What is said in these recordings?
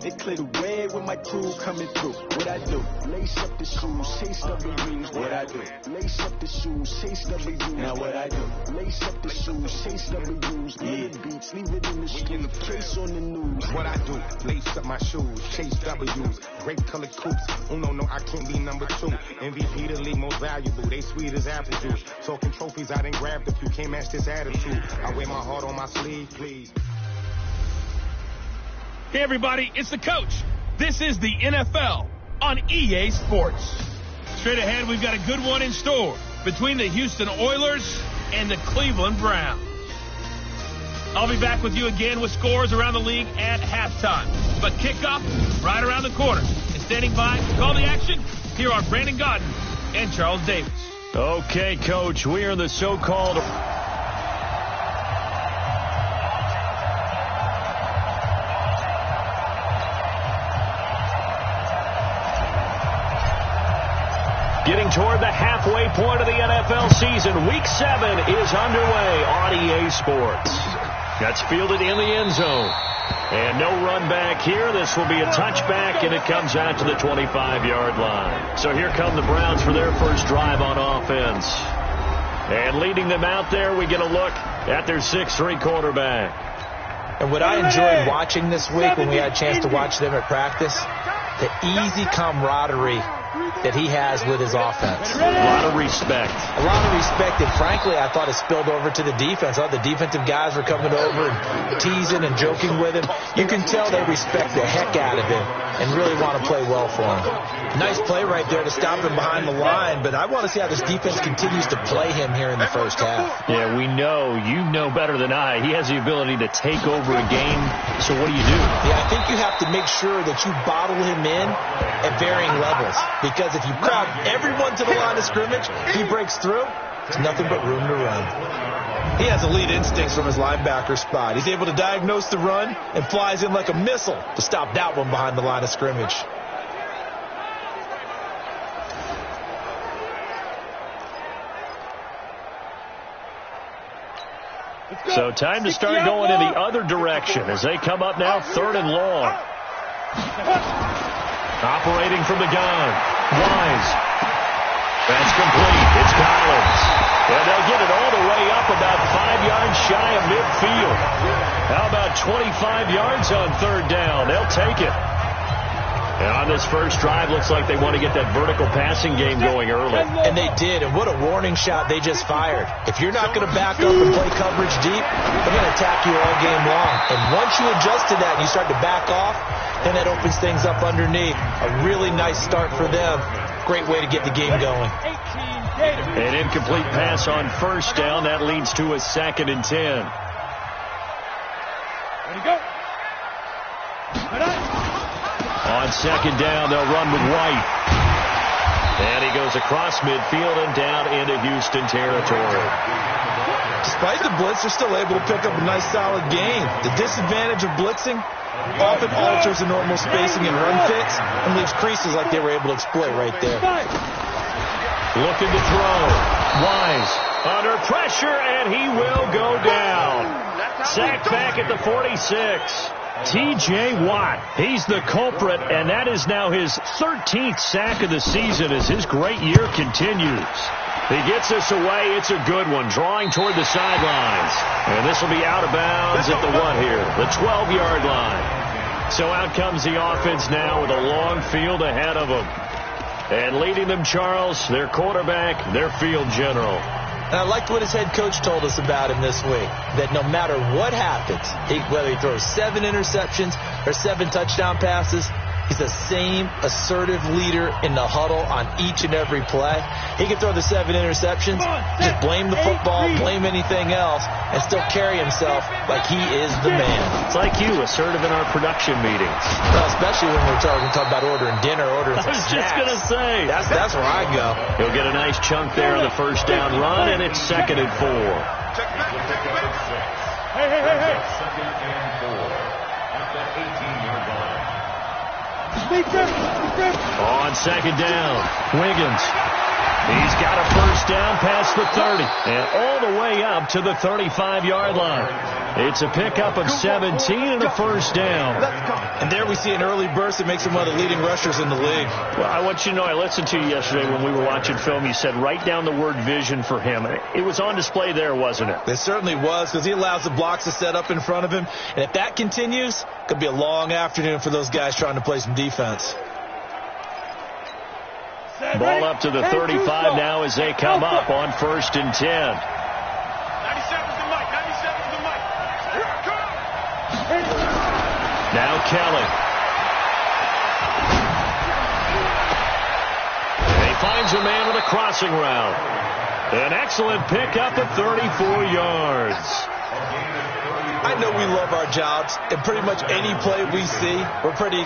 and clear the way with my crew coming through. What I do? Lace up the shoes, chase W's. What I do? Lace up the shoes, chase W's. Now what I do? Lace up the shoes, chase W's. Yeah, beats, leave it in the street, case on the news. What I do? Lace up my shoes, chase W's. Grape colored coops. Oh no, I can't be number 2. MVP the league most valuable. They sweet as apple juice. Talking trophies, I done grabbed a few. Can't match this attitude. I wear my heart on my sleeve, please. Hey everybody, it's the coach. This is the NFL on EA Sports. Straight ahead, we've got a good one in store between the Houston Oilers and the Cleveland Browns. I'll be back with you again with scores around the league at halftime. But kickoff right around the corner. And standing by to call the action, here are Brandon Godden and Charles Davis. Okay, Coach, we are the so-called... Getting toward the halfway point of the NFL season. Week 7 is underway on EA Sports. That's fielded in the end zone. And no run back here. This will be a touchback, and it comes out to the 25-yard line. So here come the Browns for their first drive on offense. And leading them out there, we get a look at their 6'3" quarterback. And what I enjoyed watching this week when we had a chance to watch them at practice, the easy camaraderie that he has with his offense. A lot of respect. A lot of respect, and frankly, I thought it spilled over to the defense. All the defensive guys were coming over and teasing and joking with him. You can tell they respect the heck out of him and really want to play well for him. Nice play right there to stop him behind the line, but I want to see how this defense continues to play him here in the first half. Yeah, we know. You know better than I. He has the ability to take over a game, so what do you do? Yeah, I think you have to make sure that you bottle him in at varying levels, because if you crowd everyone to the line of scrimmage, he breaks through, it's nothing but room to run. He has elite instincts from his linebacker spot. He's able to diagnose the run and flies in like a missile to stop that one behind the line of scrimmage. So time to start going in the other direction as they come up now 3rd and long. Operating from the gun. Wise. That's complete. It's Collins. And they'll get it all the way up about 5 yards shy of midfield. How about 25 yards on 3rd down? They'll take it. And on this first drive, looks like they want to get that vertical passing game going early. And they did, and what a warning shot they just fired. If you're not going to back up and play coverage deep, they're going to attack you all game long. And once you adjust to that and you start to back off, then that opens things up underneath. A really nice start for them. Great way to get the game going. An incomplete pass on 1st down. That leads to a 2nd and 10. Ready, go. On 2nd down, they'll run with White. And he goes across midfield and down into Houston territory. Despite the blitz, they're still able to pick up a nice solid gain. The disadvantage of blitzing often alters the normal spacing and run fits and leaves creases like they were able to exploit right there. Looking to throw. Wise under pressure, and he will go down. Sacked back at the 46. T.J. Watt, he's the culprit, and that is now his 13th sack of the season as his great year continues. He gets this away. It's a good one, drawing toward the sidelines. And this will be out of bounds at the what here? The 12-yard line. So out comes the offense now with a long field ahead of them. And leading them, Charles, their quarterback, their field general. And I liked what his head coach told us about him this week, that no matter what happens, whether he throws 7 interceptions or 7 touchdown passes, he's the same assertive leader in the huddle on each and every play. He can throw the 7 interceptions, just blame the football, blame anything else, and still carry himself like he is the man. It's like you, assertive in our production meetings. Well, especially when we're talking about ordering dinner, ordering some snacks. I was just going to say. That's where I go. He'll get a nice chunk there on the 1st down run, and it's 2nd and 4. Hey. On 2nd down, Wiggins He's got a first down past the 30 and all the way up to the 35-yard line. It's a pickup of 17 and a first down. And there we see an early burst that makes him one of the leading rushers in the league. Well, I want you to know, I listened to you yesterday when we were watching film. You said write down the word vision for him. It was on display there, wasn't it? It certainly was, because he allows the blocks to set up in front of him. And if that continues, it could be a long afternoon for those guys trying to play some defense. Ball up to the 35 now as they come up on 1st and 10. 97's the mic. 97's the mic. Here it comes. Now Kelly. And he finds a man on a crossing route. An excellent pickup at 34 yards. I know we love our jobs, and pretty much any play we see, we're pretty,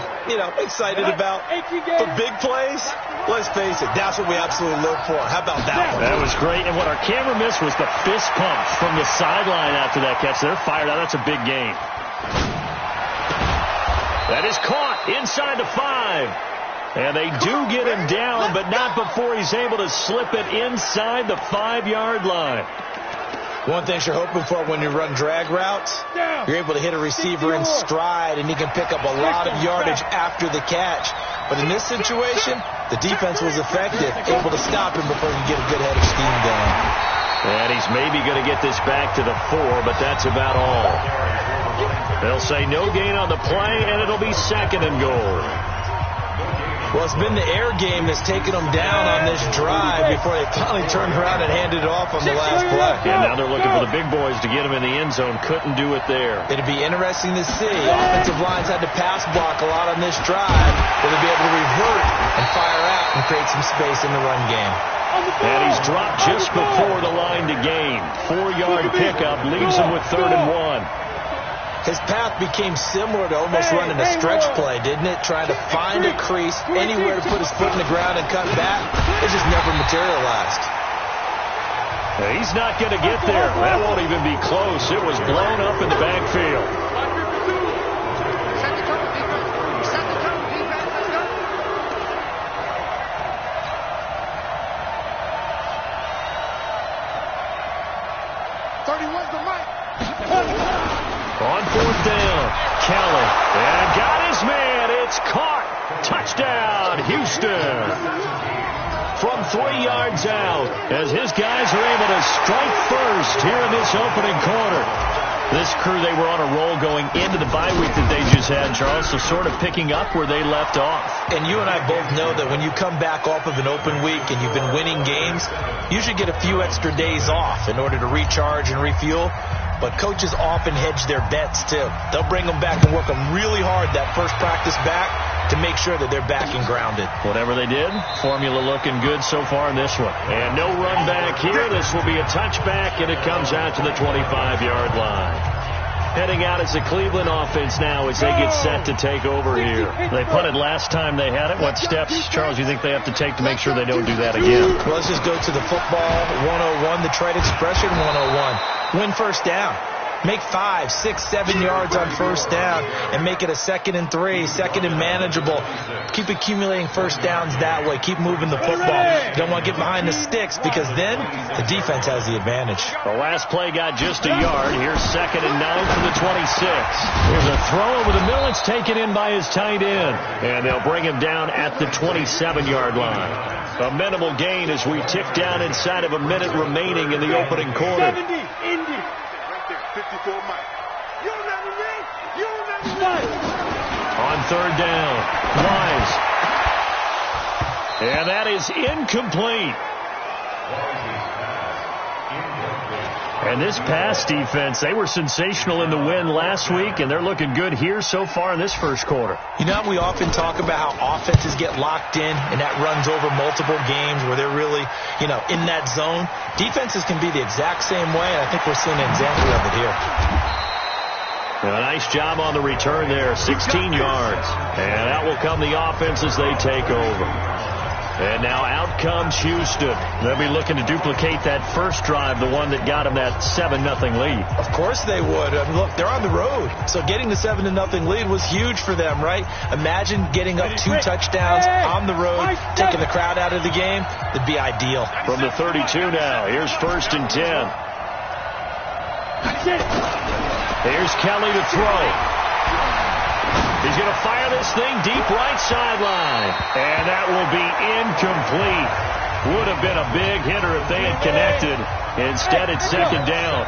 excited about. For big plays, let's face it, that's what we absolutely live for. How about that one? That was great, and what our camera missed was the fist pumps from the sideline after that catch. They're fired out. That's a big gain. That is caught inside the 5. And they do get him down, but not before he's able to slip it inside the 5-yard line. One thing you're hoping for when you run drag routes, you're able to hit a receiver in stride, and he can pick up a lot of yardage after the catch. But in this situation, the defense was effective, able to stop him before he could get a good head of steam going. And he's maybe going to get this back to the 4, but that's about all. They'll say no gain on the play, and it'll be 2nd and goal. Well, it's been the air game that's taken them down on this drive before they finally turned around and handed it off on the last play. And now they're looking for the big boys to get him in the end zone. Couldn't do it there. It'd be interesting to see. Offensive lines had to pass block a lot on this drive. Will they be able to revert and fire out and create some space in the run game? And he's dropped just before the line to gain. 4-yard pickup leaves him with 3rd and 1. His path became similar to almost running a stretch play, didn't it? Trying to find a crease, anywhere to put his foot in the ground and cut back. It just never materialized. He's not going to get there. That won't even be close. It was blown up in the backfield. On 4th down, Kelly, and got his man. It's caught. Touchdown, Houston. From 3 yards out, as his guys are able to strike first here in this opening quarter. This crew, they were on a roll going into the bye week that they just had, Charles, so sort of picking up where they left off. And you and I both know that when you come back off of an open week and you've been winning games, you should get a few extra days off in order to recharge and refuel. But coaches often hedge their bets, too. They'll bring them back and work them really hard that first practice back to make sure that they're back and grounded. Whatever they did, formula looking good so far in this one. And no run back here. This will be a touchback, and it comes out to the 25-yard line. Heading out as the Cleveland offense now as they get set to take over here. They punted last time they had it. What steps, Charles, you think they have to take to make sure they don't do that again? Well, let's just go to the football 101, the trade expression 101. Win first down. Make 5, 6, 7 yards on first down and make it a 2nd and 3, 2nd and manageable. Keep accumulating first downs that way. Keep moving the football. You don't want to get behind the sticks because then the defense has the advantage. The last play got just a yard. Here's 2nd and 9 from the 26. Here's a throw over the middle. It's taken in by his tight end. And they'll bring him down at the 27-yard line. A minimal gain as we tick down inside of a minute remaining in the opening quarter. 54 Mike. You remember me? You remember me? On 3rd down, Wise. And that is incomplete. And this pass defense, they were sensational in the win last week, and they're looking good here so far in this first quarter. You know, we often talk about how offenses get locked in, and that runs over multiple games where they're really, in that zone. Defenses can be the exact same way, and I think we're seeing an example of it here. And a nice job on the return there, 16 yards. And out will come the offense as they take over. And now out comes Houston. They'll be looking to duplicate that first drive, the one that got them that 7-0 lead. Of course they would. I mean, look, they're on the road. So getting the 7-0 lead was huge for them, right? Imagine getting up 2 touchdowns on the road, taking the crowd out of the game. That'd be ideal. From the 32 now, here's 1st and 10. Here's Kelly to throw. He's going to fire this thing deep right sideline. And that will be incomplete. Would have been a big hitter if they had connected. Instead, it's 2nd down.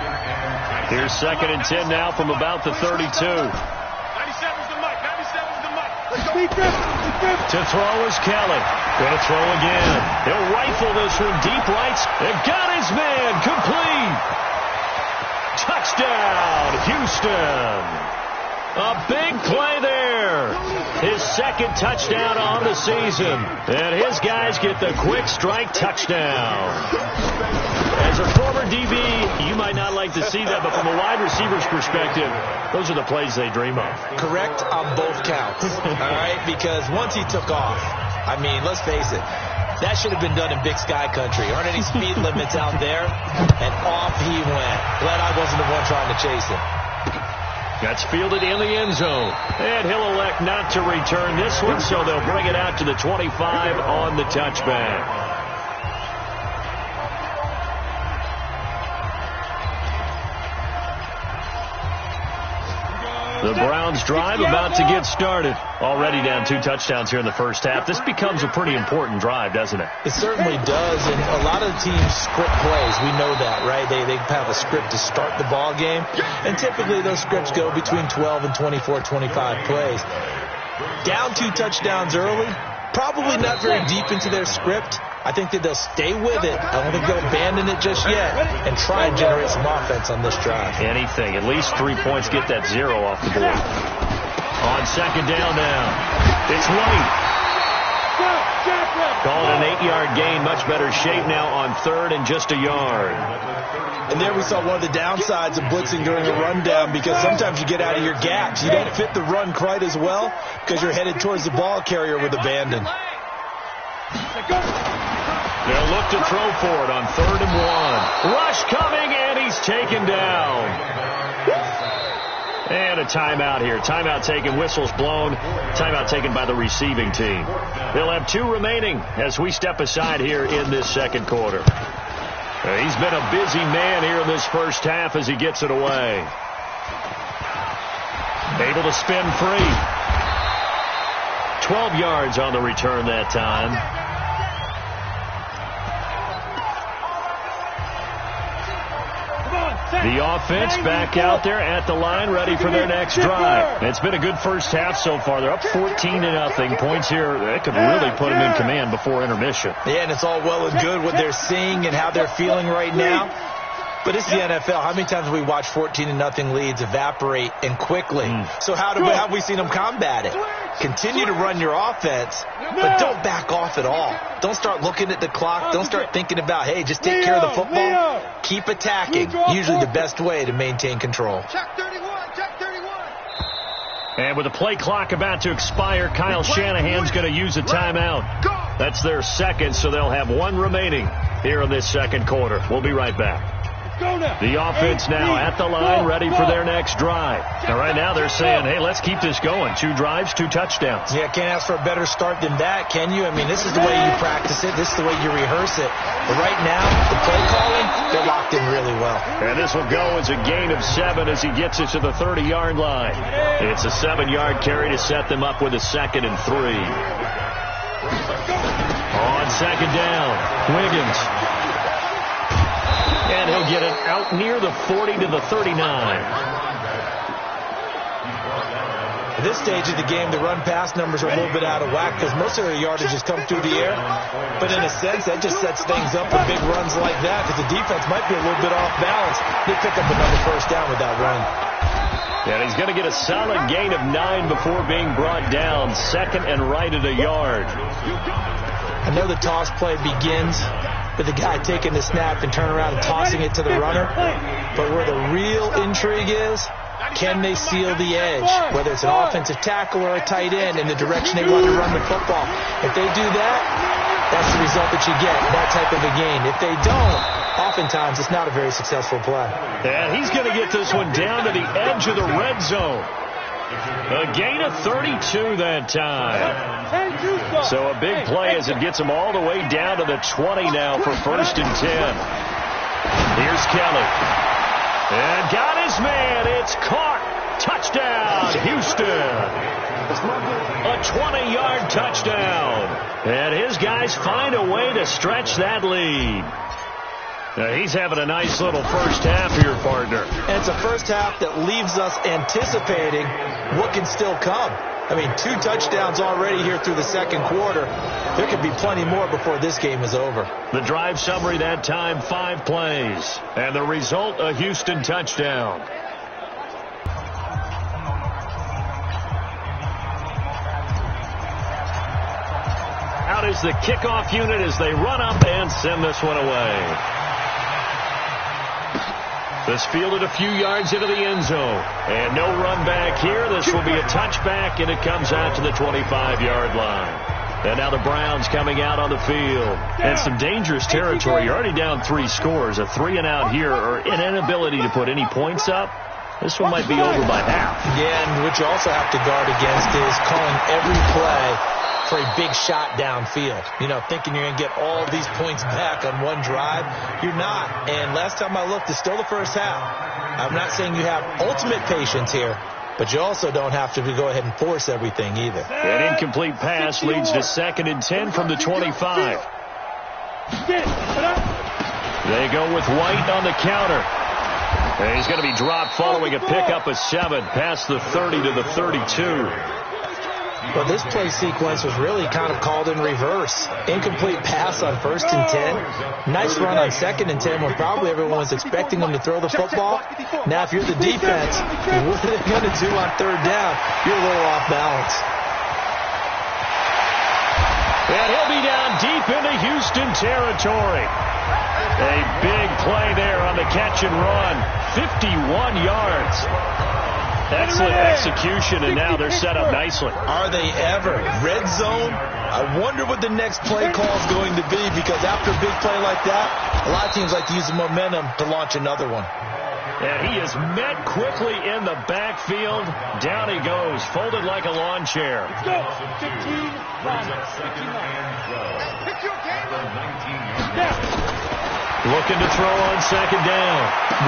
Here's 2nd and 10 now from about the 32. 97's the mic. 97's the mic. To throw is Kelly. Going to throw again. He'll rifle this one deep right. And got his man. Complete. Touchdown, Houston. A big play there. His 2nd touchdown on the season. And his guys get the quick strike touchdown. As a former DB, you might not like to see that, but from a wide receiver's perspective, those are the plays they dream of. Correct on both counts. All right? Because once he took off, I mean, let's face it, that should have been done in Big Sky country. Aren't any speed limits out there? And off he went. Glad I wasn't the one trying to chase him. That's fielded in the end zone. And he'll elect not to return this one, so they'll bring it out to the 25 on the touchback. The Browns drive about to get started. Already down 2 touchdowns here in the first half. This becomes a pretty important drive, doesn't it? It certainly does, and a lot of teams script plays. We know that, right? They have a script to start the ball game, and typically those scripts go between 12 and 24, 25 plays. Down 2 touchdowns early, probably not very deep into their script. I think that they'll stay with it. I don't think they'll abandon it just yet and try and generate some offense on this drive. Anything. At least 3 points. Get that 0 off the board. On 2nd down now. It's White. Call it an 8-yard gain. Much better shape now on 3rd and just a yard. And there we saw one of the downsides of blitzing during a rundown, because sometimes you get out of your gaps. You don't fit the run quite as well because you're headed towards the ball carrier with abandon. They'll look to throw for it on 3rd and 1. Rush coming, and he's taken down. And a timeout here. Timeout taken, whistles blown. Timeout taken by the receiving team. They'll have 2 remaining as we step aside here in this 2nd quarter. He's been a busy man here in this first half as he gets it away. Able to spin free. 12 yards on the return that time. The offense back out there at the line, ready for their next drive. It's been a good first half so far. They're up 14-0. Points here that could really put them in command before intermission. Yeah, and it's all well and good what they're seeing and how they're feeling right now. But it's the NFL. How many times have we watched 14-0 leads evaporate and quickly? So how have we seen them combat it? Continue to run your offense, but don't back off at all. Don't start looking at the clock. Don't start thinking about, hey, just take care of the football. Keep attacking. Usually the best way to maintain control. Check 31, check 31. And with the play clock about to expire, Kyle Shanahan's going to use a timeout. That's their 2nd, so they'll have 1 remaining here in this 2nd quarter. We'll be right back. The offense now at the line, ready for their next drive. Now, right now they're saying, hey, let's keep this going. 2 drives, 2 touchdowns. Yeah, can't ask for a better start than that, can you? I mean, this is the way you practice it. This is the way you rehearse it. But right now, the play calling, they're locked in really well. And this will go as a gain of 7 as he gets it to the 30-yard line. It's a 7-yard carry to set them up with a 2nd and 3. On 2nd down, Wiggins. And he'll get it out near the 40 to the 39. At this stage of the game, the run-pass numbers are a little bit out of whack because most of their yardage has come through the air. But in a sense, that just sets things up for big runs like that because the defense might be a little bit off balance. They pick up another 1st down with that run. And he's going to get a solid gain of 9 before being brought down. 2nd and right at a yard. I know the toss play begins with the guy taking the snap and turn around and tossing it to the runner. But where the real intrigue is, can they seal the edge? Whether it's an offensive tackle or a tight end in the direction they want to run the football. If they do that, that's the result that you get in that type of a game. If they don't, oftentimes it's not a very successful play. And he's going to get this one down to the edge of the red zone. A gain of 32 that time. So a big play as it gets him all the way down to the 20 now for 1st and 10. Here's Kelly. And got his man. It's caught. Touchdown, Houston. A 20-yard touchdown. And his guys find a way to stretch that lead. Now he's having a nice little first half here, partner. And it's a first half that leaves us anticipating what can still come. I mean, 2 touchdowns already here through the second quarter. There could be plenty more before this game is over. The drive summary that time, 5 plays. And the result, a Houston touchdown. Out is the kickoff unit as they run up and send this one away. This fielded a few yards into the end zone. And no run back here. This will be a touchback, and it comes out to the 25-yard line. And now the Browns coming out on the field. And some dangerous territory. You're already down 3 scores. A 3-and-out here, or an inability to put any points up. This one might be over by half. Yeah, and what you also have to guard against is calling every play for a big shot downfield. You know, thinking you're going to get all these points back on one drive. You're not. And last time I looked, it's still the first half. I'm not saying you have ultimate patience here, but you also don't have to go ahead and force everything either. An incomplete pass leads to 2nd and 10 from the 25. They go with White on the counter. And he's going to be dropped following a pickup of 7 past the 30 to the 32. Well, this play sequence was really kind of called in reverse. Incomplete pass on 1st and 10. Nice run on 2nd and 10 when probably everyone was expecting them to throw the football. Now, if you're the defense, what are they going to do on 3rd down? You're a little off balance. And he'll be down deep into Houston territory. A big play there on the catch and run. 51 yards. Excellent execution, and now they're set up nicely. Are they ever? Red zone? I wonder what the next play call is going to be, because after a big play like that, a lot of teams like to use the momentum to launch another one. And he is met quickly in the backfield. Down he goes, folded like a lawn chair. Let's go. 15 run. Pick your game. Looking to throw on 2nd down.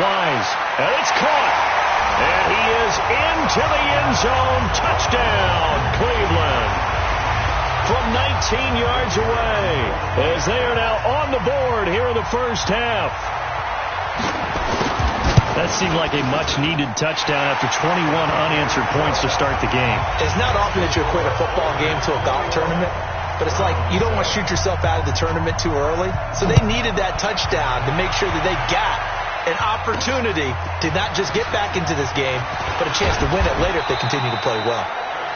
Wise. And it's caught. And he is into the end zone. Touchdown, Cleveland. From 19 yards away, as they are now on the board here in the first half. That seemed like a much-needed touchdown after 21 unanswered points to start the game. It's not often that you equate a football game to a golf tournament, but it's like you don't want to shoot yourself out of the tournament too early. So they needed that touchdown to make sure that they got an opportunity to not just get back into this game, but a chance to win it later if they continue to play well.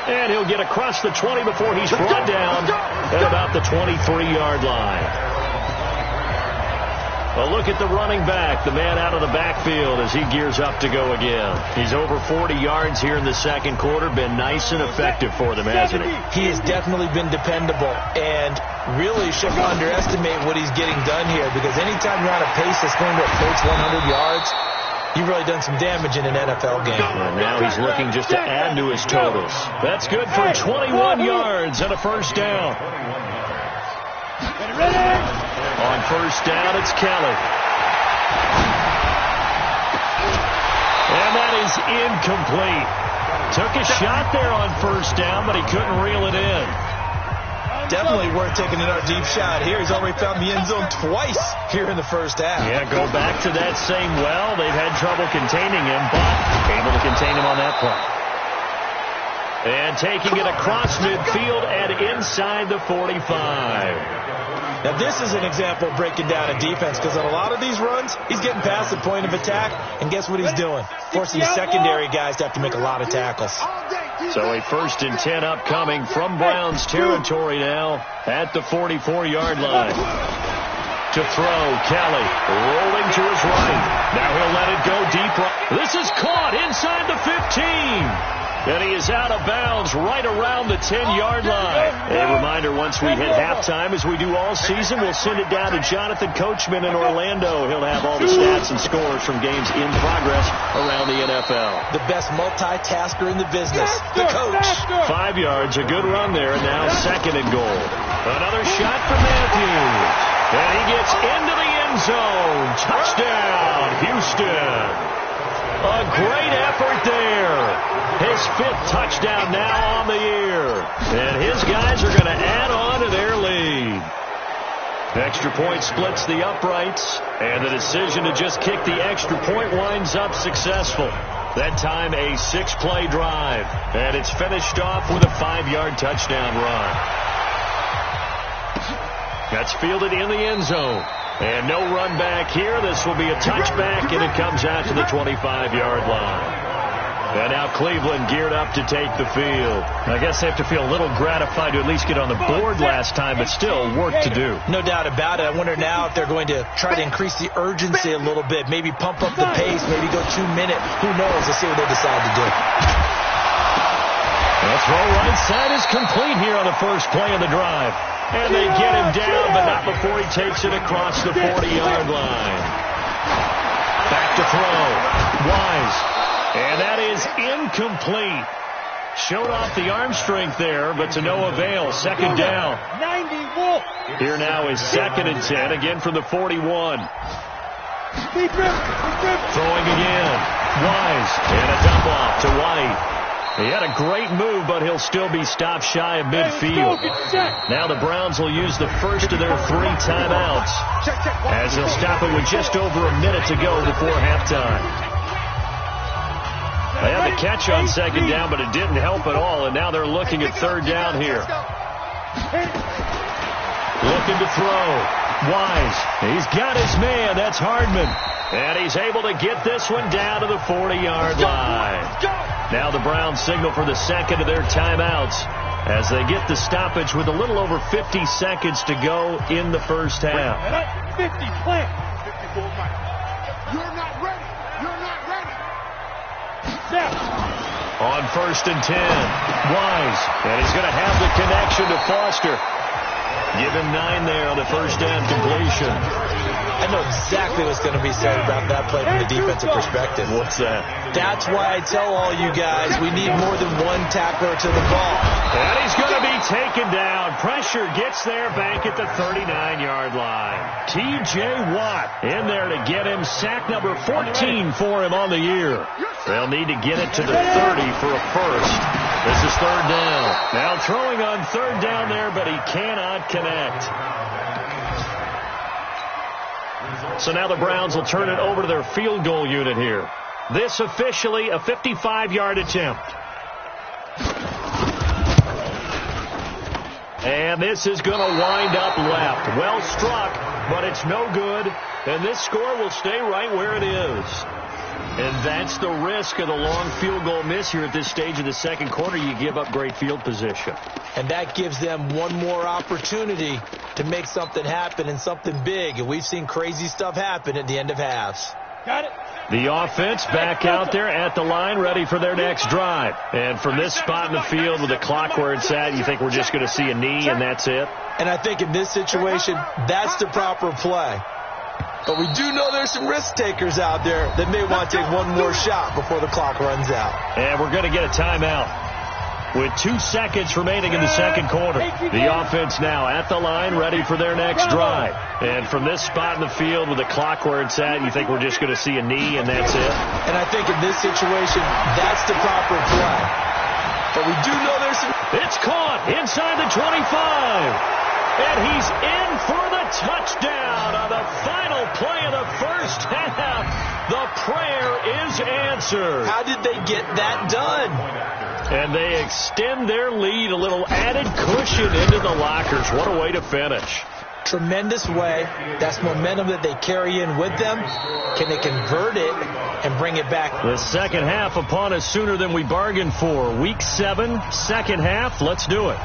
And he'll get across the 20 before he's brought down at about the 23-yard line. A look at the running back, the man out of the backfield as he gears up to go again. He's over 40 yards here in the second quarter. Been nice and effective for them, hasn't he? He has definitely been dependable, and really shouldn't underestimate what he's getting done here, because anytime you're on a pace that's going to approach 100 yards, you've really done some damage in an NFL game. And now he's looking just to add to his totals. That's good for 21 yards and a first down. On first down, it's Kelly. And that is incomplete. Took a shot there on first down, but he couldn't reel it in. Definitely worth taking another deep shot here. He's already found the end zone twice here in the first half. Yeah, go back to that same well. They've had trouble containing him, but able to contain him on that play. And taking it across midfield and inside the 45. Now, this is an example of breaking down a defense, because on a lot of these runs, he's getting past the point of attack, and guess what he's doing? Forcing his secondary guys to have to make a lot of tackles. So a 1st and 10 upcoming from Browns territory now at the 44-yard line. To throw, Kelly rolling to his right. Now he'll let it go deep. This is caught inside the 15. And he is out of bounds right around the 10-yard line. A reminder, once we hit halftime, as we do all season, we'll send it down to Jonathan Coachman in Orlando. He'll have all the stats and scores from games in progress around the NFL. The best multitasker in the business, the coach. 5 yards, a good run there. Now 2nd and goal. Another shot for Matthews. And he gets into the end zone. Touchdown, Houston. A great effort there. His 5th touchdown now on the year. And his guys are going to add on to their lead. Extra point splits the uprights. And the decision to just kick the extra point winds up successful. That time a 6-play drive. And it's finished off with a 5-yard touchdown run. That's fielded in the end zone. And no run back here. This will be a touchback, and it comes out to the 25-yard line. And now Cleveland geared up to take the field. I guess they have to feel a little gratified to at least get on the board last time, but still work to do. No doubt about it. I wonder now if they're going to try to increase the urgency a little bit, maybe pump up the pace, maybe go 2-minute. Who knows? Let's see what they decide to do. The throw right side is complete here on the first play of the drive. And they get him down, but not before he takes it across the 40-yard line. Back to throw. Wise. And that is incomplete. Showed off the arm strength there, but to no avail. 2nd down. Here now is 2nd and 10, again from the 41. Throwing again. Wise. And a dump off to White. He had a great move, but he'll still be stopped shy of midfield. Now the Browns will use the first of their 3 timeouts, as they'll stop it with just over a minute to go before halftime. They had the catch on 2nd down, but it didn't help at all, and now they're looking at 3rd down here. Looking to throw. Wise. He's got his man. That's Hardman. And he's able to get this one down to the 40-yard line. Now the Browns signal for the 2nd of their timeouts as they get the stoppage with a little over 50 seconds to go in the first half. 50, plant. 54 miles. You're not ready. You're not ready. On 1st and 10. Wise. And he's going to have the connection to Foster. Give him 9 there on the first down completion. I know exactly what's going to be said about that play from the defensive perspective. What's that? That's why I tell all you guys we need more than one tackler to the ball. And he's going to be taken down. Pressure gets there back at the 39-yard line. T.J. Watt in there to get him sack number 14 for him on the year. They'll need to get it to the 30 for a first. This is 3rd down. Now throwing on 3rd down there, but he cannot connect. So now the Browns will turn it over to their field goal unit here. This officially a 55-yard attempt. And this is going to wind up left. Well struck, but it's no good. And this score will stay right where it is. And that's the risk of the long field goal miss here at this stage of the 2nd quarter. You give up great field position. And that gives them one more opportunity to make something happen and something big. And we've seen crazy stuff happen at the end of halves. Got it. The offense back out there at the line, ready for their next drive. And from this spot in the field with the clock where it's at, you think we're just going to see a knee and that's it? And I think in this situation, that's the proper play. But we do know there's some risk takers out there that may want to take one more shot before the clock runs out. And we're going to get a timeout with 2 seconds remaining in the 2nd quarter. The offense now at the line, ready for their next drive. And from this spot in the field with the clock where it's at, you think we're just going to see a knee and that's it? And I think in this situation, that's the proper play. But we do know there's some... It's caught inside the 25. And he's in for the touchdown on the final play of the first half. The prayer is answered. How did they get that done? And they extend their lead, a little added cushion into the lockers. What a way to finish. Tremendous way. That's momentum that they carry in with them. Can they convert it and bring it back? The 2nd half upon us sooner than we bargained for. Week 7, 2nd half. Let's do it.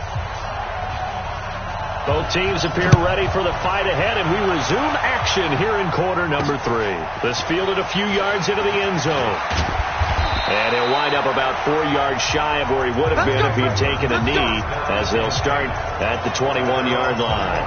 Both teams appear ready for the fight ahead, and we resume action here in quarter number 3. This fielded a few yards into the end zone. And he'll wind up about 4 yards shy of where he would have been if he had taken a knee, as they'll start at the 21-yard line.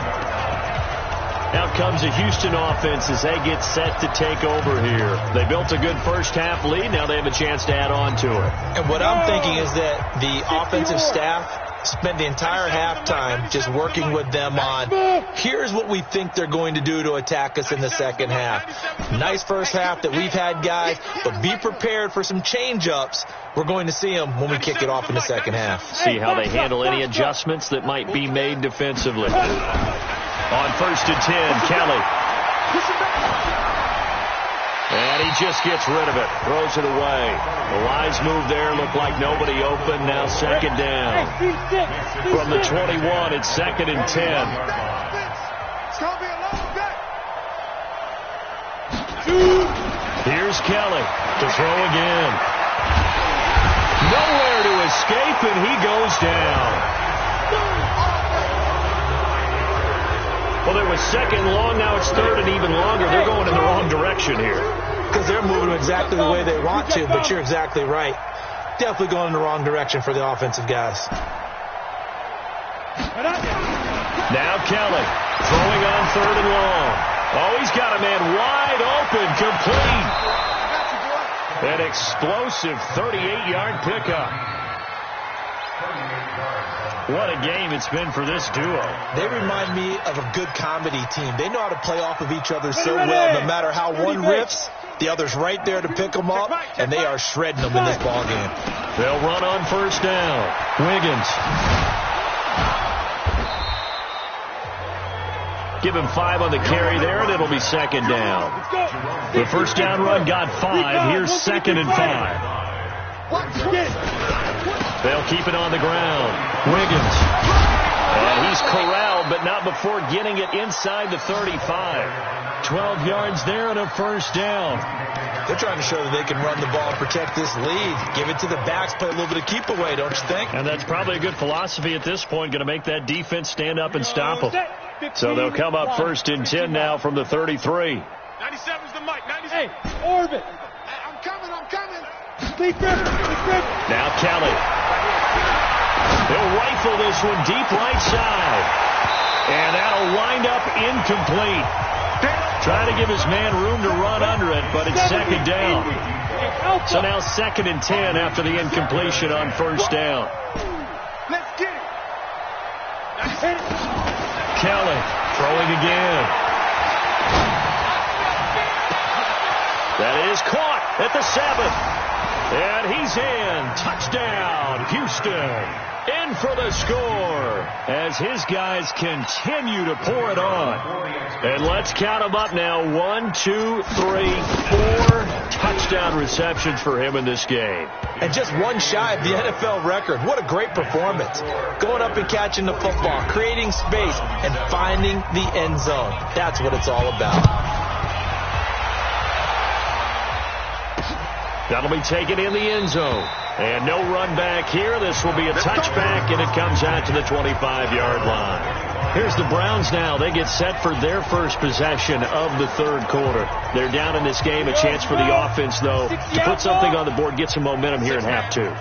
Now comes the Houston offense as they get set to take over here. They built a good first-half lead. Now they have a chance to add on to it. And what I'm thinking is that the offensive staff spent the entire halftime just working with them on, here's what we think they're going to do to attack us in the second half. Nice first half that we've had, guys, but be prepared for some change-ups. We're going to see them when we kick it off in the second half. See how they handle any adjustments that might be made defensively. On 1st and 10, Kelly. And he just gets rid of it. Throws it away. The wise move there. Looked like nobody open. Now second down. From the 21, it's 2nd and 10. Here's Kelly to throw again. Nowhere to escape, and he goes down. Well, there was 2nd long. Now it's 3rd and even longer. They're going in the wrong direction here. Because they're moving exactly the way they want to, but you're exactly right. Definitely going in the wrong direction for the offensive guys. Now Kelly throwing on 3rd and long. Oh, he's got a man wide open, complete. An explosive 38-yard pickup. What a game it's been for this duo. They remind me of a good comedy team. They know how to play off of each other so well. No matter how one riffs, the other's right there to pick them up, and they are shredding them in this ballgame. They'll run on 1st down. Wiggins. Give him 5 on the carry there, and it'll be 2nd down. The 1st down run got 5. Here's 2nd and 5. They'll keep it on the ground. Wiggins. And he's corralled, but not before getting it inside the 35. 12 yards there and a 1st down. They're trying to show that they can run the ball and protect this lead. Give it to the backs, play a little bit of keep away, don't you think? And that's probably a good philosophy at this point, going to make that defense stand up and stop them. So they'll come up 1st and 10 now from the 33. 97's the mic. 97. Hey, Orbit. I'm coming. Now Kelly. He'll rifle this one deep right side. And that'll wind up incomplete. Trying to give his man room to run under it, but it's 2nd down. So now 2nd and 10 after the incompletion on 1st down. Let's get it. Kelly throwing again. That is caught at the 7th. And he's in. Touchdown, Houston. In for the score as his guys continue to pour it on. And let's count them up now. 1, 2, 3, 4 touchdown receptions for him in this game. And just one shy of the NFL record. What a great performance. Going up and catching the football, creating space, and finding the end zone. That's what it's all about. That'll be taken in the end zone. And no run back here. This will be a touchback, and it comes out to the 25-yard line. Here's the Browns now. They get set for their first possession of the 3rd quarter. They're down in this game. A chance for the offense, though, to put something on the board, get some momentum here in half 2.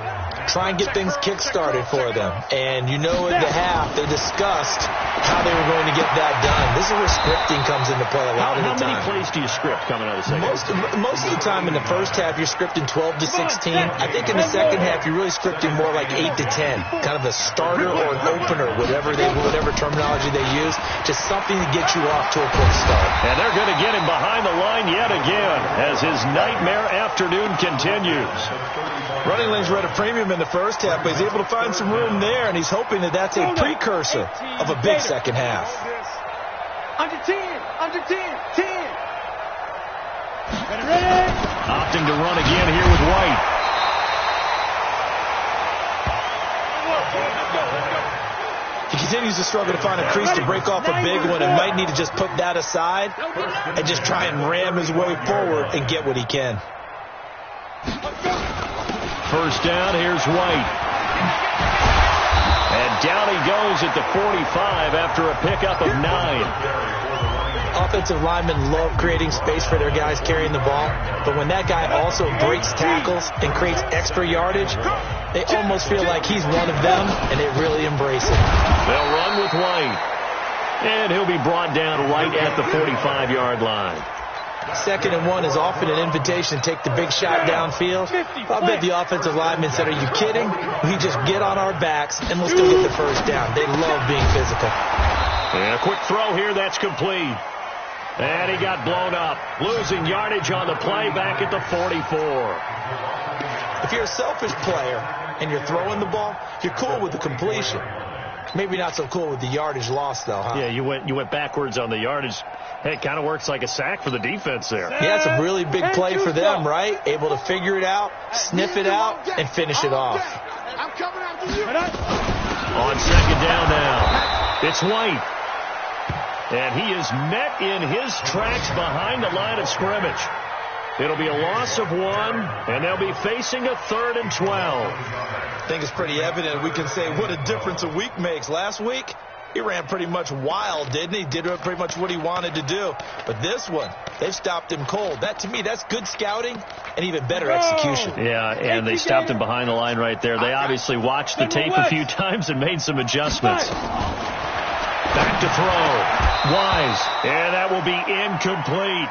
Try and get things kick-started for them. And you know at the half, they discussed how they were going to get that done. This is where scripting comes into play a lot of the time. How many plays do you script coming out of the second? Most of the time in the first half, you're scripting 12 to 16. I think in the second half, you're really scripting more like 8 to 10. Kind of a starter or an opener, whatever terminology they use. Just something to get you off to a quick start. And they're going to get him behind the line yet again as his nightmare afternoon continues. Running lanes were at a premium in the first half, but he's able to find some room there, and he's hoping that that's a precursor of a big second half. Under 10, 10. Ready? Opting to run again here with White. He continues to struggle to find a crease to break off a big one and might need to just put that aside and just try and ram his way forward and get what he can. First down, here's White. And down he goes at the 45 after a pickup of 9. Offensive linemen love creating space for their guys carrying the ball, but when that guy also breaks tackles and creates extra yardage, they almost feel like he's one of them, and they really embrace it. They'll run with White, and he'll be brought down right at the 45-yard line. 2nd and 1 is often an invitation to take the big shot downfield. I bet the offensive linemen said, are you kidding? We just get on our backs, and we'll still get the first down. They love being physical. And a quick throw here, that's complete. And he got blown up, losing yardage on the play back at the 44. If you're a selfish player and you're throwing the ball, you're cool with the completion. Maybe not so cool with the yardage loss, though, huh? Yeah, you went backwards on the yardage. Hey, it kind of works like a sack for the defense there. Yeah, it's a really big play for them, right? Able to figure it out, sniff it out, and finish it off. I'm coming after you. On 2nd down now, it's White. And he is met in his tracks behind the line of scrimmage. It'll be a loss of 1, and they'll be facing a 3rd and 12. I think it's pretty evident. We can say what a difference a week makes. Last week, he ran pretty much wild, didn't he? Did pretty much what he wanted to do. But this one, they've stopped him cold. That, to me, that's good scouting and even better execution. Yeah, and they stopped him behind the line right there. They obviously watched the tape a few times and made some adjustments. Back to throw. Wise. And that will be incomplete.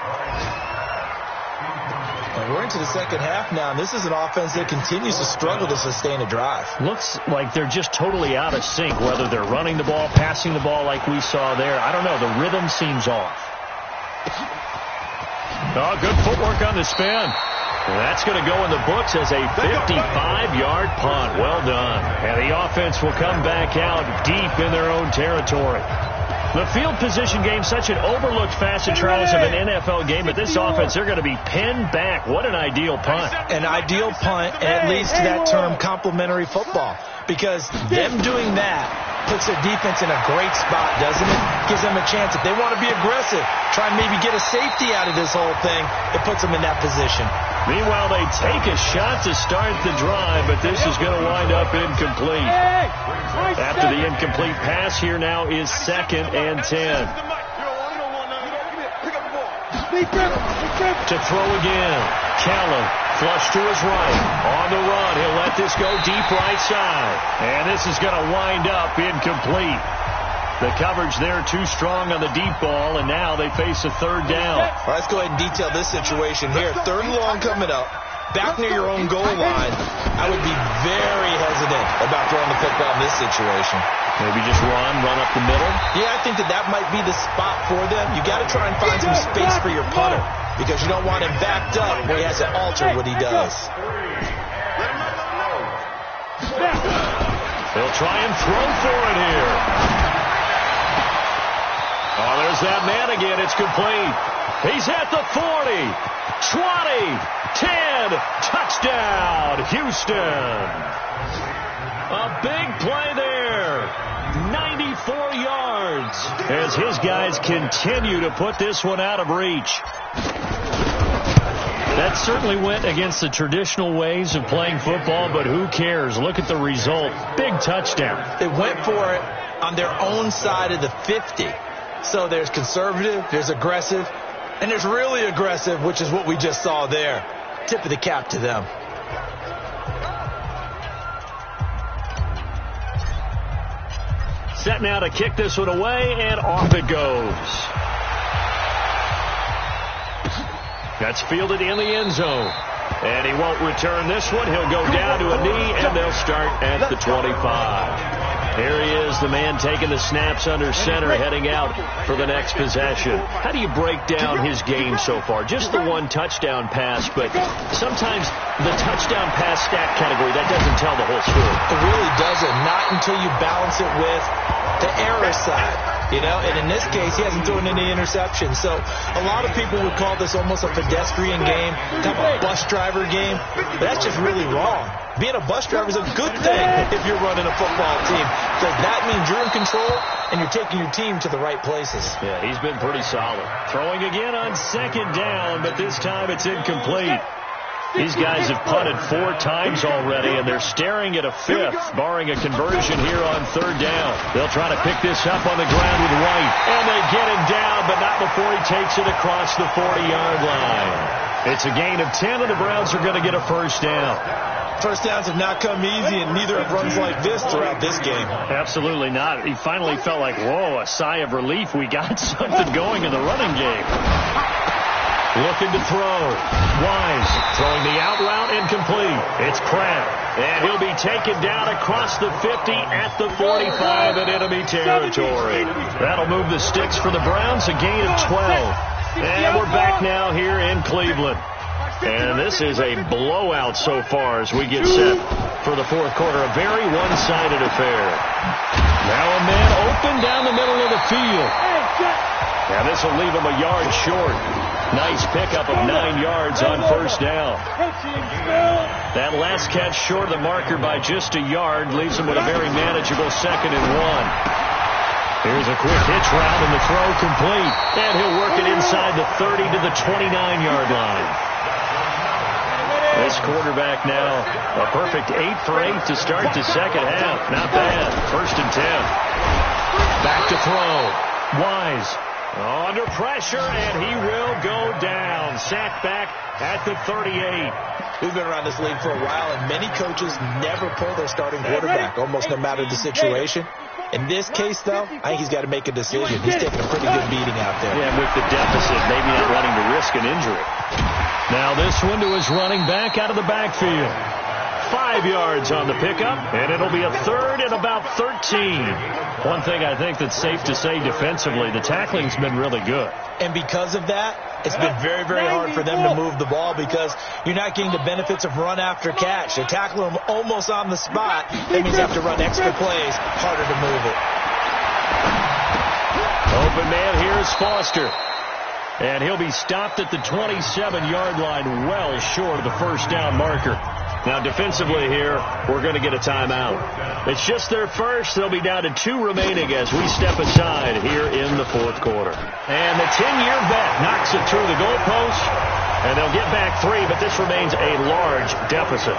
And we're into the second half now, and this is an offense that continues to struggle to sustain a drive. Looks like they're just totally out of sync, whether they're running the ball, passing the ball like we saw there. I don't know. The rhythm seems off. Oh, good footwork on the spin. And that's going to go in the books as a 55-yard punt. Well done. And the offense will come back out deep in their own territory. The field position game, such an overlooked facet, Charles, of an NFL game. But this offense, they're going to be pinned back. What an ideal punt. An ideal punt, and it leads to that term complementary football. Because them doing that puts their defense in a great spot, doesn't it? Gives them a chance. If they want to be aggressive, try and maybe get a safety out of this whole thing, it puts them in that position. Meanwhile, they take a shot to start the drive, but this is going to wind up incomplete. After the incomplete pass, here now is 2nd and 10. To throw again. Callan, flush to his right. On the run, he'll let this go deep right side. And this is going to wind up incomplete. The coverage there too strong on the deep ball, and now they face a 3rd down. All right, let's go ahead and detail this situation here. 3rd and long coming up. Back near your own goal line, I would be very hesitant about throwing the football in this situation. Maybe just run up the middle? Yeah, I think that might be the spot for them. You got to try and find some space for your punter because you don't want him backed up where he has to alter what he does. They'll try and throw for it here. Oh, there's that man again. It's complete. He's at the 40, 20, 10, touchdown, Houston. A big play there, 94 yards, as his guys continue to put this one out of reach. That certainly went against the traditional ways of playing football, but who cares? Look at the result. Big touchdown. They went for it on their own side of the 50. So there's conservative, there's aggressive, and there's really aggressive, which is what we just saw there. Tip of the cap to them. Set now to kick this one away, and off it goes. That's fielded in the end zone. And he won't return this one. He'll go down to a knee, and they'll start at the 25. There he is, the man taking the snaps under center, heading out for the next possession. How do you break down his game so far? Just the one touchdown pass, but sometimes the touchdown pass stat category, that doesn't tell the whole story. It really doesn't, not until you balance it with the error side. You know, and in this case, he hasn't thrown any interceptions. So a lot of people would call this almost a pedestrian game, kind of a bus driver game. But that's just really wrong. Being a bus driver is a good thing if you're running a football team, because that means you're in control and you're taking your team to the right places. Yeah, he's been pretty solid. Throwing again on 2nd down, but this time it's incomplete. These guys have punted 4 times already, and they're staring at a 5th, barring a conversion here on 3rd down. They'll try to pick this up on the ground with White, and they get him down, but not before he takes it across the 40-yard line. It's a gain of 10, and the Browns are going to get a 1st down. First downs have not come easy, and neither have runs like this throughout this game. Absolutely not. He finally felt like, whoa, a sigh of relief. We got something going in the running game. Looking to throw. Wise throwing the out route incomplete. It's Pratt. And he'll be taken down across the 50 at the 45 in enemy territory. That'll move the sticks for the Browns, a gain of 12. And we're back now here in Cleveland. And this is a blowout so far as we get set for the 4th quarter. A very one-sided affair. Now a man open down the middle of the field. Now this will leave him a yard short. Nice pickup of 9 yards on 1st down. That last catch short of the marker by just a yard leaves him with a very manageable 2nd and 1. Here's a quick hitch route and the throw complete. And he'll work it inside the 30 to the 29-yard line. This quarterback now, a perfect 8 for 8 to start the 2nd half. Not bad. 1st and 10. Back to throw. Wise under pressure, and he will go down. Sacked back at the 38. We've been around this league for a while, and many coaches never pull their starting quarterback, almost no matter the situation. In this case, though, I think he's got to make a decision. He's taking a pretty good beating out there. Yeah, with the deficit, maybe not wanting to risk an injury. Now this one to his running back out of the backfield. 5 yards on the pickup, and it'll be a 3rd and about 13. One thing I think that's safe to say defensively, the tackling's been really good. And because of that, it's been very, very hard for them to move the ball because you're not getting the benefits of run after catch. They're tackling them almost on the spot. That means you have to run extra plays, harder to move it. Open man here is Foster. And he'll be stopped at the 27-yard line, well short of the 1st down marker. Now, defensively here, we're going to get a timeout. It's just their first. They'll be down to 2 remaining as we step aside here in the 4th quarter. And the 10-year vet knocks it through the goalpost, and they'll get back 3, but this remains a large deficit.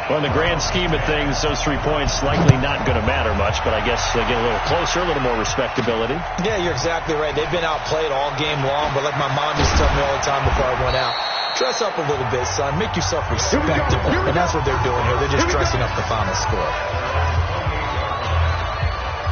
Well, in the grand scheme of things, those 3 points likely not going to matter much, but I guess they get a little closer, a little more respectability. Yeah, you're exactly right. They've been outplayed all game long, but like my mom used to tell me all the time before I went out, dress up a little bit, son. Make yourself respectable. And that's what they're doing here. They're just dressing up the final score.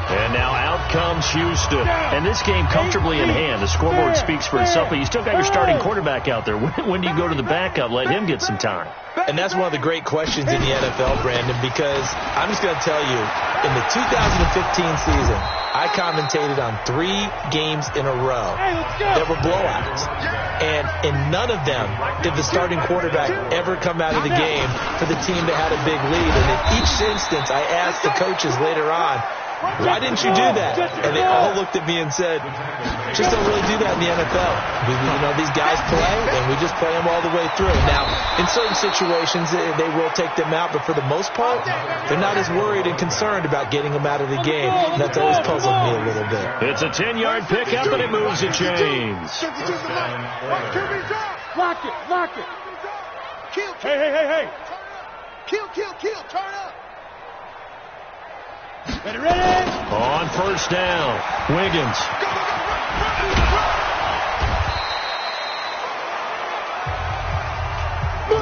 And now out comes Houston. And this game comfortably in hand. The scoreboard speaks for itself, but you still got your starting quarterback out there. When do you go to the backup? Let him get some time. And that's one of the great questions in the NFL, Brandon, because I'm just going to tell you, in the 2015 season, I commentated on 3 games in a row that were blowouts. And in none of them did the starting quarterback ever come out of the game for the team that had a big lead. And in each instance, I asked the coaches later on, why didn't you do that? And they all looked at me and said, just don't really do that in the NFL. These guys play, and we just play them all the way through. Now, in certain situations, they will take them out, but for the most part, they're not as worried and concerned about getting them out of the game. And that's always puzzled me a little bit. It's a 10-yard pickup, and it moves the chains. Lock it. Hey. Kill. Turn up. Ready. On 1st down, Wiggins.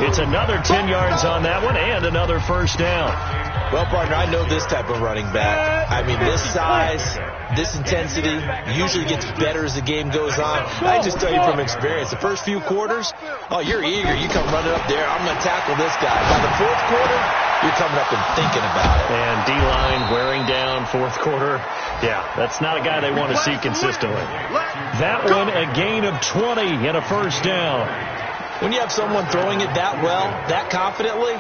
It's another 10 yards on that one and another 1st down. Well, partner, I know this type of running back. I mean, this size, this intensity usually gets better as the game goes on. I just tell you from experience, the first few quarters, you're eager. You come running up there. I'm going to tackle this guy. By the 4th quarter, you're coming up and thinking about it. And D-line wearing down 4th quarter. Yeah, that's not a guy they want to see consistently. That one, a gain of 20 and a 1st down. When you have someone throwing it that well, that confidently,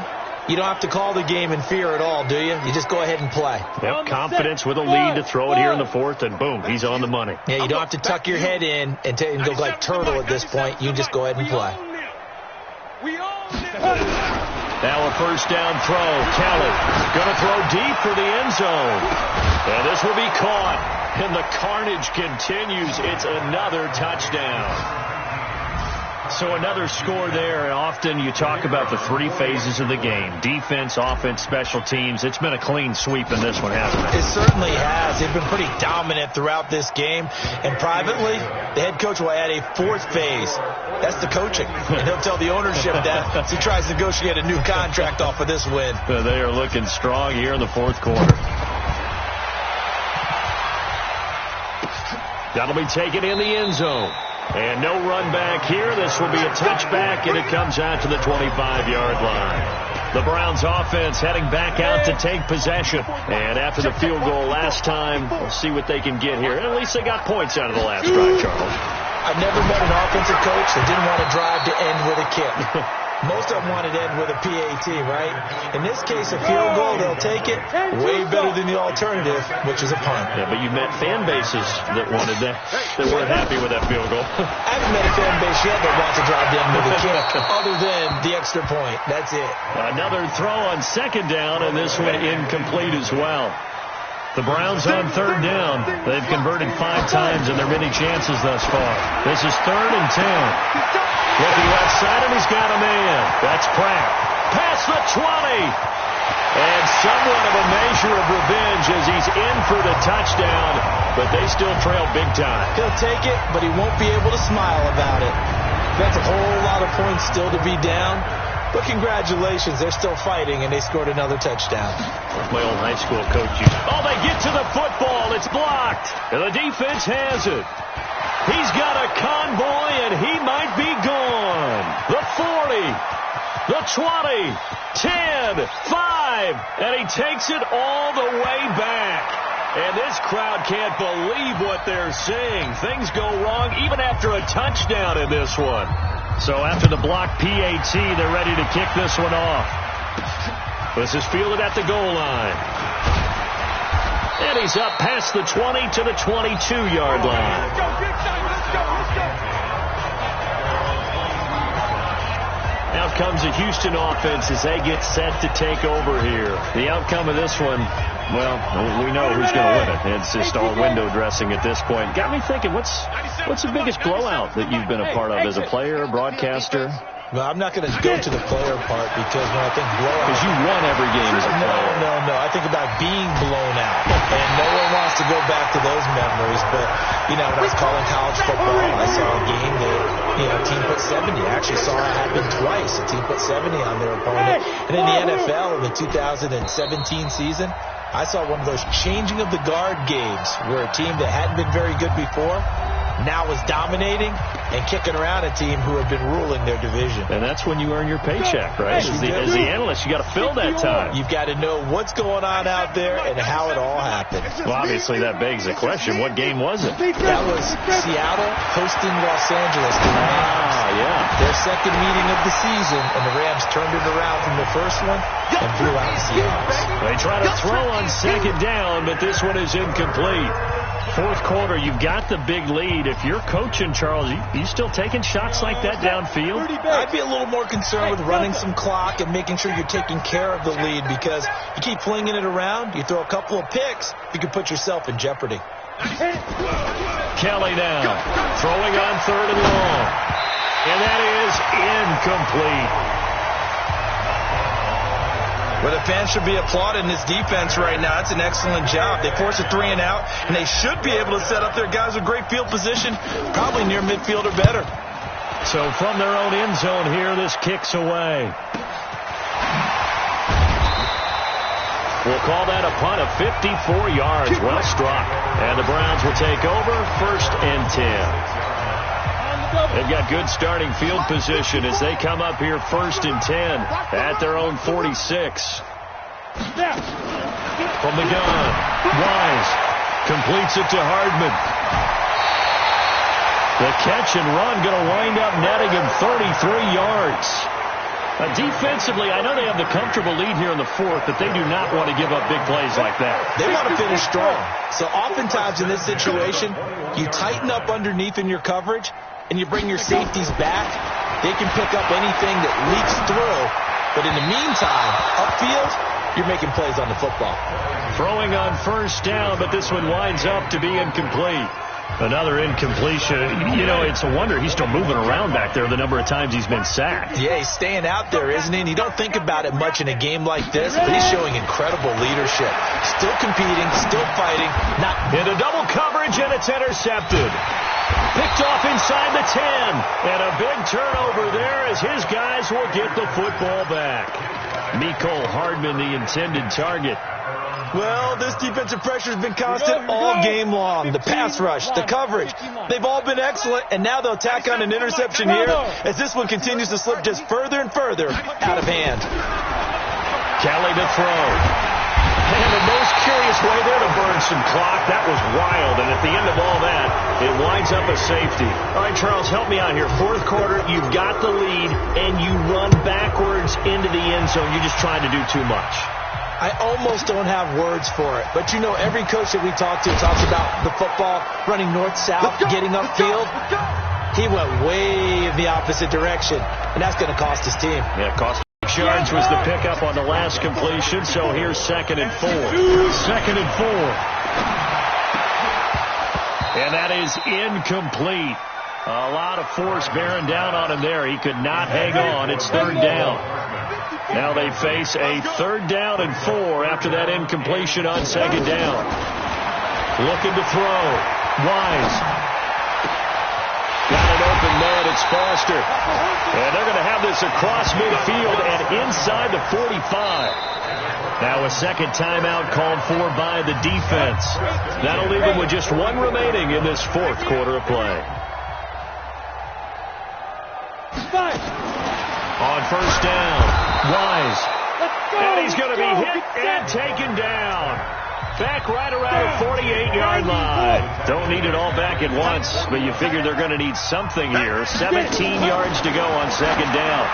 you don't have to call the game in fear at all, do you? You just go ahead and play. Yep, confidence with a lead to throw it here in the 4th, and boom, he's on the money. Yeah, you don't have to tuck your head in and go like turtle at this point. You just go ahead and play. Now a 1st down throw. Kelly going to throw deep for the end zone. And this will be caught. And the carnage continues. It's another touchdown. So another score there, and often you talk about the three phases of the game: defense, offense, special teams. It's been a clean sweep in this one, hasn't it? It certainly has. They've been pretty dominant throughout this game. And privately, the head coach will add a fourth phase. That's the coaching. And he'll tell the ownership that as he tries to negotiate a new contract off of this win. They are looking strong here in the fourth quarter. That'll be taken in the end zone. And no run back here. This will be a touchback, and it comes out to the 25-yard line. The Browns offense heading back out to take possession. And after the field goal last time, we'll see what they can get here. At least they got points out of the last drive, Charles. I've never met an offensive coach that didn't want to drive to end with a kick. Most of them wanted to end with a PAT, right? In this case, a field goal, they'll take it. Way better than the alternative, which is a punt. Yeah, but you met fan bases that wanted that, that weren't happy with that field goal. I haven't met a fan base yet that wants to drive to end with a kick, other than the extra point. That's it. Another throw on second down, and this one incomplete as well. The Browns on third down. They've converted 5 times in their many chances thus far. This is 3rd and 10. Looking left side, and he's got a man. That's Pratt. Past the 20. And somewhat of a measure of revenge as he's in for the touchdown, but they still trail big time. He'll take it, but he won't be able to smile about it. That's a whole lot of points still to be down. But congratulations, they're still fighting, and they scored another touchdown. My old high school coach used. Oh, they get to the football. It's blocked. And the defense has it. He's got a convoy, and he might be gone. The 40, the 20, 10, 5, and he takes it all the way back. And this crowd can't believe what they're seeing. Things go wrong even after a touchdown in this one. So after the block PAT, they're ready to kick this one off. This is fielded at the goal line. And he's up past the 20 to the 22-yard line. Now comes the Houston offense as they get set to take over here. The outcome of this one, well, we know who's going to win it. It's just all window dressing at this point. Got me thinking, what's the biggest blowout that you've been a part of as a player, broadcaster? Well, I'm not going to go to the player part because when I think blowout... Because you won every game as a player. No. I think about being blown out. And no one wants to go back to those memories. But, when I was calling college football, I saw a game that, a team put 70. I actually saw it happen twice. A team put 70 on their opponent. And in the NFL, in the 2017 season, I saw one of those changing of the guard games where a team that hadn't been very good before now is dominating and kicking around a team who have been ruling their division. And that's when you earn your paycheck, right? As the analyst, you got to fill that time. You've got to know what's going on out there and how it all happened. Well, obviously that begs the question, what game was it? That was Seattle hosting Los Angeles. The Rams. Yeah. Their second meeting of the season, and the Rams turned it around from the first one and blew out the Seahawks. They try to throw on second down, but this one is incomplete. Fourth quarter, you've got the big lead. If you're coaching, Charles, you still taking shots like that downfield? I'd be a little more concerned with running some clock and making sure you're taking care of the lead, because you keep flinging it around, you throw a couple of picks, you can put yourself in jeopardy. Kelly now, throwing on third and long. And that is incomplete. Well, the fans should be applauding this defense right now. It's an excellent job. They force a 3 and out, and they should be able to set up their guys with great field position, probably near midfield or better. So from their own end zone here, this kicks away. We'll call that a punt of 54 yards. Well struck. And the Browns will take over, 1st and 10. They've got good starting field position as they come up here 1st and 10 at their own 46. From the gun, Wise completes it to Hardman. The catch and run going to wind up netting him 33 yards. Defensively, I know they have the comfortable lead here in the 4th, but they do not want to give up big plays like that. They want to finish strong. So oftentimes in this situation, you tighten up underneath in your coverage, and you bring your safeties back. They can pick up anything that leaks through. But in the meantime, upfield, you're making plays on the football. Throwing on 1st down, but this one winds up to be incomplete. Another incompletion. You know, it's a wonder he's still moving around back there the number of times he's been sacked. Yeah, he's staying out there, isn't he? And you don't think about it much in a game like this, but he's showing incredible leadership. Still competing, still fighting. Into double coverage, and it's intercepted. Picked off inside the 10. And a big turnover there as his guys will get the football back. Mecole Hardman, the intended target. Well, this defensive pressure has been constant all game long. The pass rush, the coverage, they've all been excellent, and now they'll tack on an interception here as this one continues to slip just further and further out of hand. Kelly to throw. And the most curious way there to burn some clock. That was wild, and at the end of all that, it winds up a safety. All right, Charles, help me out here. Fourth quarter, you've got the lead, and you run backwards into the end zone. You're just trying to do too much. I almost don't have words for it. But, you know, every coach that we talk to talks about the football running north-south, getting upfield. He went way in the opposite direction, and that's going to cost his team. Yeah, cost 6 yards was the pickup on the last completion, so here's 2nd and 4. 2nd and 4. And that is incomplete. A lot of force bearing down on him there. He could not hang on. It's 3rd down. Now they face a 3rd down and 4 after that incompletion on 2nd down. Looking to throw. Wise. Got an open man. It's Foster. And they're going to have this across midfield and inside the 45. Now a second timeout called for by the defense. That'll leave them with just 1 remaining in this 4th quarter of play. On 1st down, Wise. And he's going to be hit and taken down. Back right around the 48-yard line. Don't need it all back at once, but you figure they're going to need something here. 17 yards to go on 2nd down.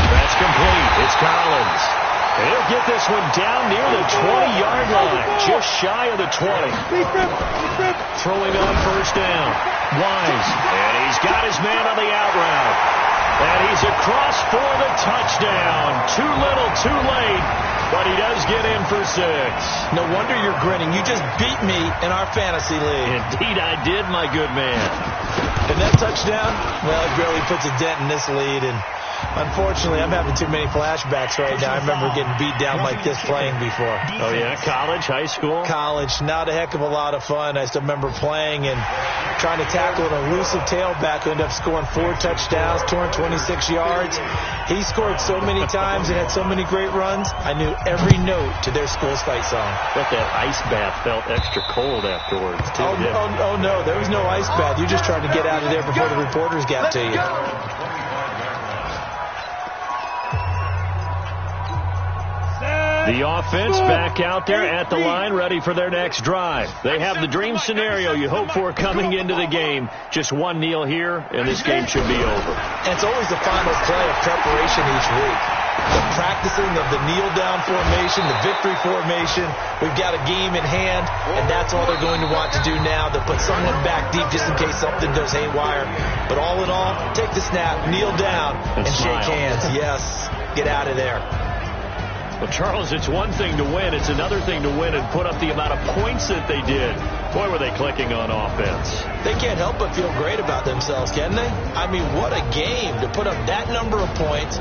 That's complete. It's Collins. And he'll get this one down near the 20-yard line, just shy of the 20. Throwing on 1st down. Wise. And he's got his man on the out route. And he's across for the touchdown. Too little, too late, but he does get in for 6. No wonder you're grinning. You just beat me in our fantasy league. Indeed I did, my good man. And that touchdown, well, it barely puts a dent in this lead, and unfortunately, I'm having too many flashbacks right now. I remember getting beat down like this playing before. Oh, yeah? College, high school? College. Not a heck of a lot of fun. I still remember playing and trying to tackle an elusive tailback who ended up scoring 4 touchdowns, 226 yards. He scored so many times and had so many great runs, I knew every note to their school's fight song. But that ice bath felt extra cold afterwards, too. Oh, no. There was no ice bath. You're just trying to get out of there before the reporters got to you. The offense back out there at the line, ready for their next drive. They have the dream scenario you hope for coming into the game. Just one kneel here, and this game should be over. And it's always the final play of preparation each week. The practicing of the kneel-down formation, the victory formation. We've got a game in hand, and that's all they're going to want to do now. They'll put someone back deep just in case something goes haywire. But all in all, take the snap, kneel down, and shake hands. Yes, get out of there. Well, Charles, it's one thing to win. It's another thing to win and put up the amount of points that they did. Boy, were they clicking on offense. They can't help but feel great about themselves, can they? I mean, what a game to put up that number of points.